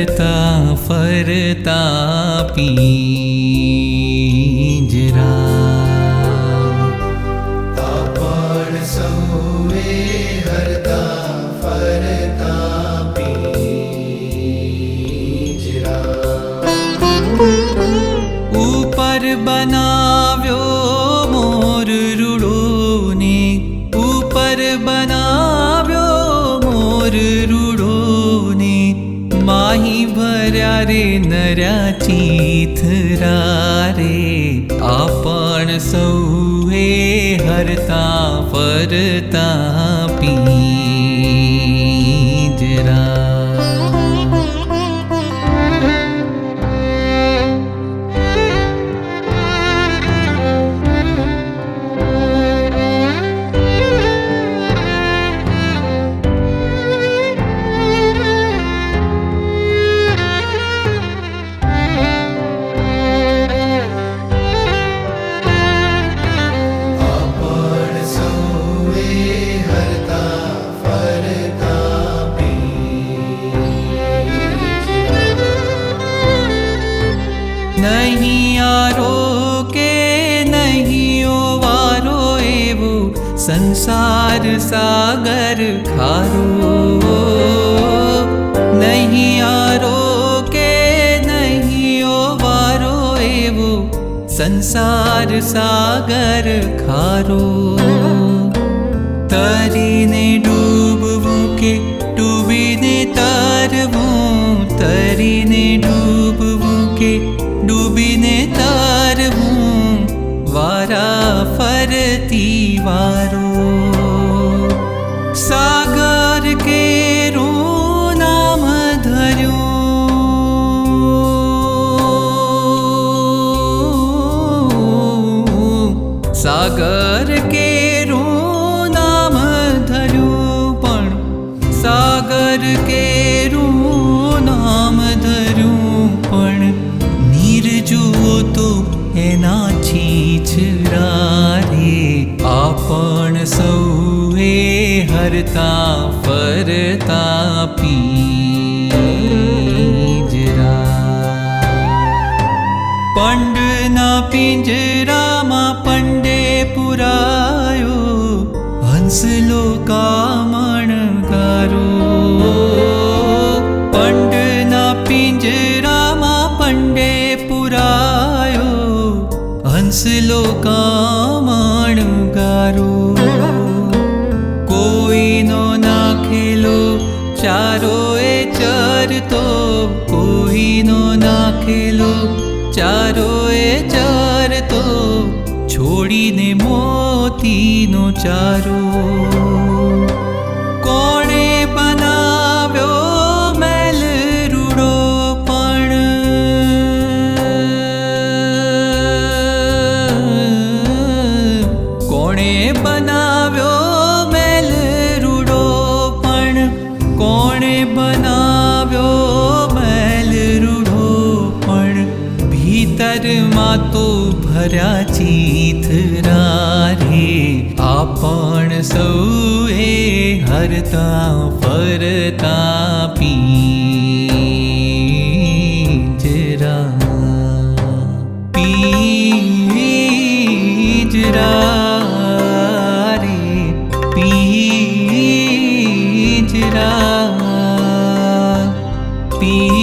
हरता फरता पींजरा। आपण सौए हरता फरता पींजरा। ऊपर बनाव्यो मोर रूड़ो ने, ऊपर बनाव्यो मोर रूड़ो ने, माही भर्या रे नर्या चीथरा रे। आपण सौए हरता फरता पींजरा। नहीं आरो के नहीं ओ वारो एवो संसार सागर खारो। नहीं आरो के नहीं ओ वारो एवो संसार सागर खारो। तरीने डूबवूं के डूबीने तरवूं, तरीने डूबवूं के डूबीने तरवूं, वारा फरती वारो। सागर केरूं नाम धर्यूं, सागर केरूं नाम धर्यूं, पण सागर केरूं नाम धर्यूं, पण नीर जुओ तो एना छीछरा रे। आपण सौए हरता फरता पींजरा। पंडना पिंजरा मा पंडे पुरायो, हंसलो कामणगारो। पंडना पिंजरा मा पंडे पुरायो, हंसलो कामणगारो। कोईनो नाखेलो चारो ए चरतो, कोईनो नाखेलो चारो ए चरतो, छोड़ीने मोतीनो चारो। कोणे बनाव्यो मेल रूड़ो पण, कोणे बनाव्यो मेल रूड़ो पण, कोणे बनाव्यो मेल रूड़ो पण, भीतर मां तो भर्या चीथरा रे। आपण सौए हरता फरता पींजरा। पींजरा रे, पींजरा, पींजरा।